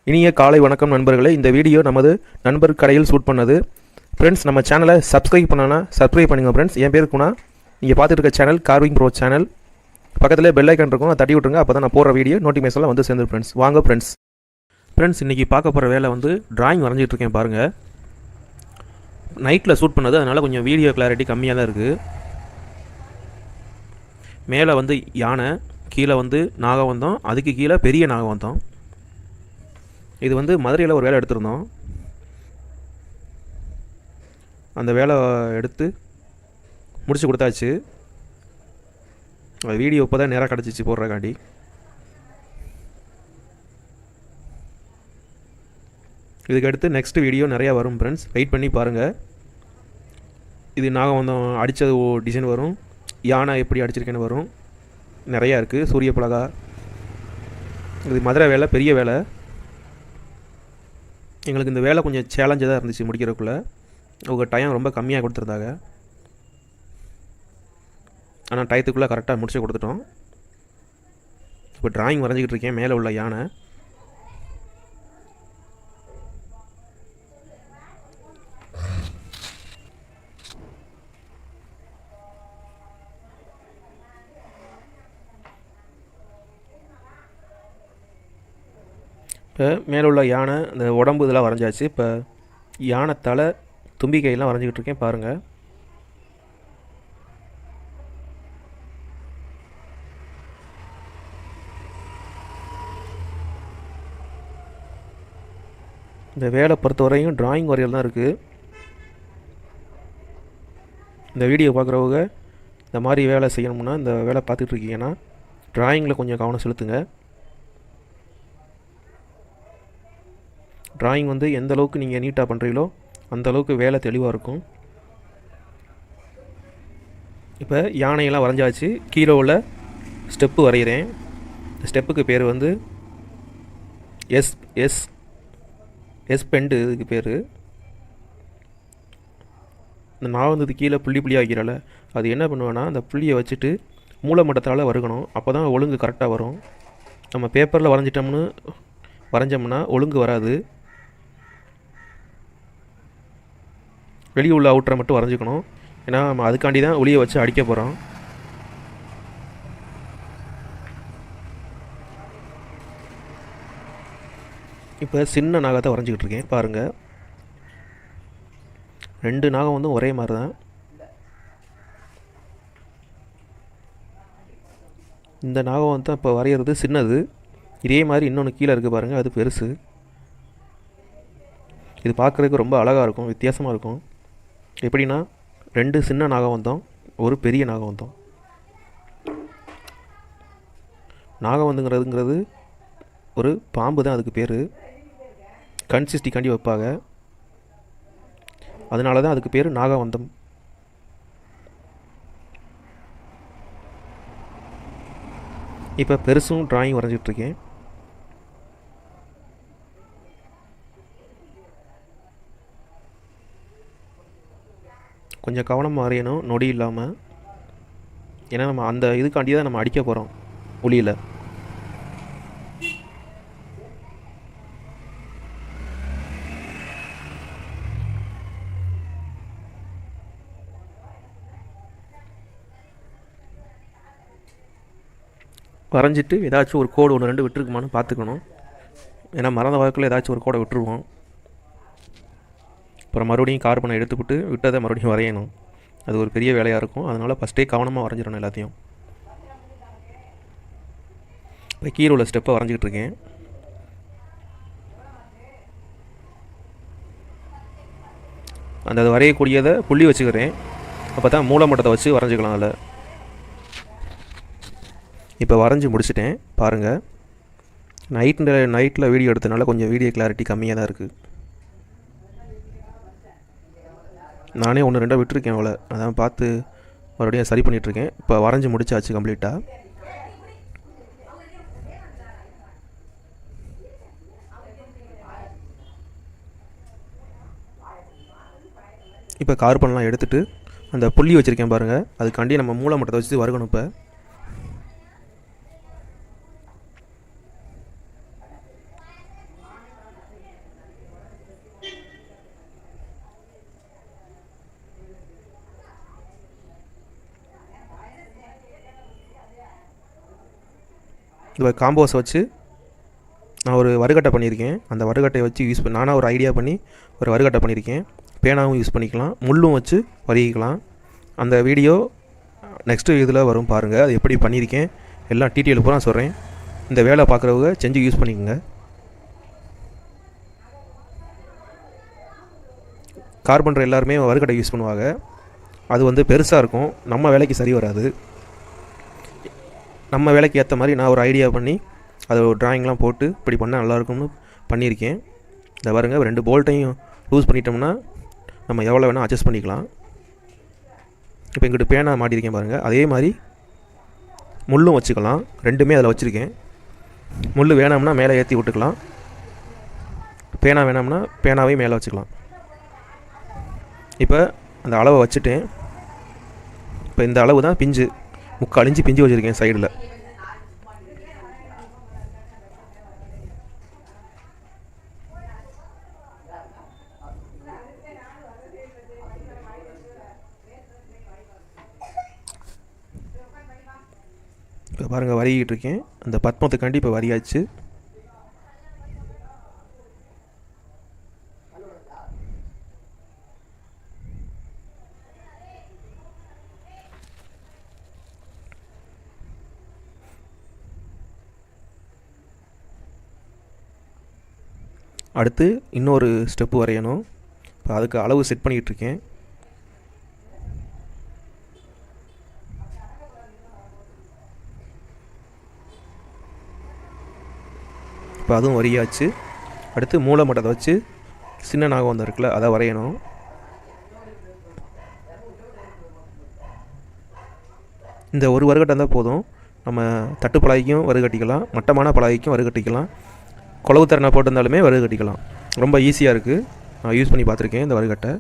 இனிய காலை வணக்கம் நண்பர்களே. இந்த வீடியோ நமது நண்பர் கடையில் ஷூட் பண்ணது. ஃப்ரெண்ட்ஸ், நம்ம சேனலை சப்ஸ்கிரைப் பண்ணனா சப்ஸ்கிரைப் பண்ணுங்க ஃப்ரெண்ட்ஸ். என் பேர் குணா. நீங்கள் பார்த்துட்டு இருக்க சேனல் கார்விங் ப்ரோ சேனல். பக்கத்தில் பெல் ஐக்கான் இருக்கும், அதை தட்டி விட்டுருங்க. அப்போ தான் நான் போகிற வீடியோ நோட்டிஃபிகேஷன்லாம் வந்து சேர்ந்து ஃப்ரெண்ட்ஸ். வாங்க ஃப்ரெண்ட்ஸ், இன்றைக்கி பார்க்க போகிற வேலை வந்து டிராயிங் வரைஞ்சிட்டு இருக்கேன் பாருங்கள். நைட்டில் ஷூட் பண்ணது, அதனால் கொஞ்சம் வீடியோ கிளாரிட்டி கம்மியாக தான் இருக்குது. மேலே வந்து யானை, கீழே வந்து நாகவந்தம், அதுக்கு கீழே பெரிய நாகவந்தம். இது வந்து மதுரையில் ஒரு வேலை எடுத்திருந்தோம். அந்த வேலை எடுத்து முடிச்சு கொடுத்தாச்சு. வீடியோ இப்போ தான் நேராக கிடச்சிச்சு போடுறக்காண்டி. இதுக்கு அடுத்து நெக்ஸ்ட் வீடியோ நிறையா வரும் ஃப்ரெண்ட்ஸ், வெயிட் பண்ணி பாருங்கள். இது நாகவந்தம் அடித்தது டிசைன் வரும், யானை எப்படி அடிச்சிருக்கேன்னு வரும், நிறையா இருக்குது. சூரிய பலகா. இது மதுரை வேலை, பெரிய வேலை. எங்களுக்கு இந்த வேலை கொஞ்சம் சேலஞ்சாக தான் இருந்துச்சு முடிக்கிறதுக்குள்ளே. அவங்க டைம் ரொம்ப கம்மியாக கொடுத்துருந்தாங்க. ஆனால் டயத்துக்குள்ளே கரெக்டாக முடிச்சு கொடுத்துட்டோம். இப்போ டிராயிங் வரைஞ்சிக்கிட்டு இருக்கேன். மேலே உள்ள யானை. இப்போ மேலே உள்ள யானை, இந்த உடம்பு இதெல்லாம் வரைஞ்சாச்சு. இப்போ யானை தலை, தும்பிக்கையெல்லாம் வரைஞ்சிக்கிட்டு இருக்கேன் பாருங்கள். இந்த வேலை பொறுத்தவரையும் டிராயிங் வரையில் தான் இருக்குது. இந்த வீடியோ பார்க்குறவங்க இந்த மாதிரி வேலை செய்யணும்னா, இந்த வேலை பார்த்துட்டு இருக்கீங்கன்னா டிராயிங்கில் கொஞ்சம் கவனம் செலுத்துங்க. டிராயிங் வந்து எந்த அளவுக்கு நீங்கள் நீட்டாக பண்ணுறீங்களோ அந்த அளவுக்கு வேலை தெளிவாக இருக்கும். இப்போ யானையெல்லாம் வரைஞ்சாச்சு. கீழே உள்ள ஸ்டெப்பு வரைகிறேன். இந்த ஸ்டெப்புக்கு பேர் வந்து எஸ் எஸ் எஸ் பெண்டு. இதுக்கு பேர். இந்த நான் வந்து கீழே புள்ளி புள்ளியாக வைக்கிறல, அது என்ன பண்ணுவேன்னா, அந்த புள்ளியை வச்சுட்டு மூளை மட்டத்தால் வருகணும். அப்போ தான் ஒழுங்கு கரெக்டாக வரும். நம்ம பேப்பரில் வரைஞ்சோம்னா ஒழுங்கு வராது. வெளியே உள்ள அவுட்டரை மட்டும் வரைஞ்சிக்கணும். ஏன்னா நம்ம அதுக்காண்டி தான் ஒளியை வச்சு அடிக்க போகிறோம். இப்போ சின்ன நாகத்தை வரைஞ்சிக்கிட்டு இருக்கேன் பாருங்கள். 2 நாகம் வந்து ஒரே மாதிரி தான். இந்த நாகம் வந்து இப்போ வரைகிறது சின்னது. இதே மாதிரி இன்னொன்று கீழே இருக்குது பாருங்கள், அது பெருசு. இது பார்க்குறதுக்கு ரொம்ப அழகாக இருக்கும், வித்தியாசமாக இருக்கும். எப்படின்னா, 2 சின்ன நாகவந்தம், ஒரு பெரிய நாகவந்தம். நாகவந்தங்கிறதுங்கிறது ஒரு பாம்பு தான். அதுக்கு பேர் கன்சிஸ்டிக்காண்டி வைப்பாங்க. அதனால தான் அதுக்கு பேர் நாகவந்தம். இப்போ பெருசும் டிராயிங் வரைஞ்சிட்ருக்கேன். கொஞ்சம் கவனமாக வரையணும், நொடி இல்லாமல். ஏன்னா நம்ம அந்த இதுக்காண்டி தான் நம்ம அடிக்க போகிறோம் ஒளியில். வரைஞ்சிட்டு ஏதாச்சும் ஒரு கோடு 1-2 விட்டுருக்குமான்னு பார்த்துக்கணும். ஏன்னா மறந்த வாக்கில் ஏதாச்சும் ஒரு கோடை விட்டுருவோம். அப்புறம் மறுபடியும் கார்பனை எடுத்துக்கிட்டு விட்டதை மறுபடியும் வரையணும். அது ஒரு பெரிய வேலையாக இருக்கும். அதனால் ஃபஸ்ட்டே கவனமாக வரைஞ்சிடணும் எல்லாத்தையும். இப்போ கீழே உள்ள ஸ்டெப்பை வரைஞ்சிக்கிட்டு இருக்கேன். அந்த வரையக்கூடியதை புள்ளி வச்சுக்கிறேன். அப்போ தான் மூல மட்டத்தை வச்சு வரைஞ்சிக்கலாம் அதில். இப்போ வரைஞ்சி முடிச்சிட்டேன் பாருங்கள். நைட்டில் வீடியோ எடுத்தனால கொஞ்சம் வீடியோ கிளாரிட்டி கம்மியாக தான் இருக்குது. நானே 1-2 விட்டுருக்கேன் அவளை, அதான் பார்த்து மறுபடியும் சரி பண்ணிகிட்ருக்கேன். இப்போ வரைஞ்சி முடிச்சாச்சு கம்ப்ளீட்டாக. இப்போ கார்பன்லாம் எடுத்துகிட்டு அந்த புள்ளி வச்சுருக்கேன் பாருங்கள், அதுக்காண்டி நம்ம மூளை மட்டத்தை வச்சு வறுக்கணும். இப்போ இந்த காம்போஸை வச்சு நான் ஒரு வறுகட்டை பண்ணியிருக்கேன். அந்த வறுகட்டையை வச்சு யூஸ் பண்ணி நானாக ஒரு ஐடியா பண்ணி ஒரு வறுகட்டை பண்ணியிருக்கேன். பேனாவும் யூஸ் பண்ணிக்கலாம், முள்ளும் வச்சு வறுக்கிக்கலாம். அந்த வீடியோ நெக்ஸ்ட்டு இதில் வரும் பாருங்கள். அது எப்படி பண்ணியிருக்கேன் எல்லாம் டீட்டெயில் பூரா சொல்கிறேன். இந்த வேலை பார்க்குறவங்க செஞ்சு யூஸ் பண்ணிக்கோங்க. கார்பெண்டர் எல்லாருமே வறுகட்டை யூஸ் பண்ணுவாங்க. அது வந்து பெருசாக இருக்கும், நம்ம வேலைக்கு சரி வராது. நம்ம வேலைக்கு ஏற்ற மாதிரி நான் ஒரு ஐடியா பண்ணி அதை ஒரு ட்ராயிங்லாம் போட்டு இப்படி பண்ணால் நல்லாயிருக்கும்னு பண்ணியிருக்கேன். இந்த பாருங்கள், 2 போல்ட்டையும் லூஸ் பண்ணிட்டோம்னா நம்ம எவ்வளோ வேணால் அட்ஜஸ்ட் பண்ணிக்கலாம். இப்போ இங்கிட்டு பேனா மாட்டியிருக்கேன் பாருங்கள். அதே மாதிரி முள்ளும் வச்சுக்கலாம். 2மே அதில் வச்சுருக்கேன். முள் வேணாம்னா மேலே ஏற்றி விட்டுக்கலாம், பேனா வேணாம்னா பேனாவையும் மேலே வச்சுக்கலாம். இப்போ அந்த அளவை வச்சுட்டேன். இப்போ இந்த அளவு தான் பிஞ்சு, 3/4 இன்ச்சு பிஞ்சு வச்சுருக்கேன் சைடில். இப்போ பாருங்கள், வரிக்கிட்டு இருக்கேன். அந்த பத்மத்துக்காண்டி இப்போ வரியாச்சு. அடுத்து இன்னொரு ஸ்டெப்பு வரையணும். இப்போ அதுக்கு அளவு செட் பண்ணிகிட்ருக்கேன். இப்போ அதுவும் வரியாச்சு. அடுத்து மூளை மட்டத்தை வச்சு சின்ன நாகம் இருக்குல்ல, அதை வரையணும். இந்த ஒரு வறுகட்டை தான் போதும். நம்ம தட்டு பலகைக்கும் வறுகட்டிக்கலாம், மட்டமான பலகைக்கும் வறுகட்டிக்கலாம், குளவு திறனை போட்டிருந்தாலுமே வறுகட்டிக்கலாம். ரொம்ப ஈஸியாக இருக்குது. நான் யூஸ் பண்ணி பார்த்துருக்கேன் இந்த வறுகட்டை.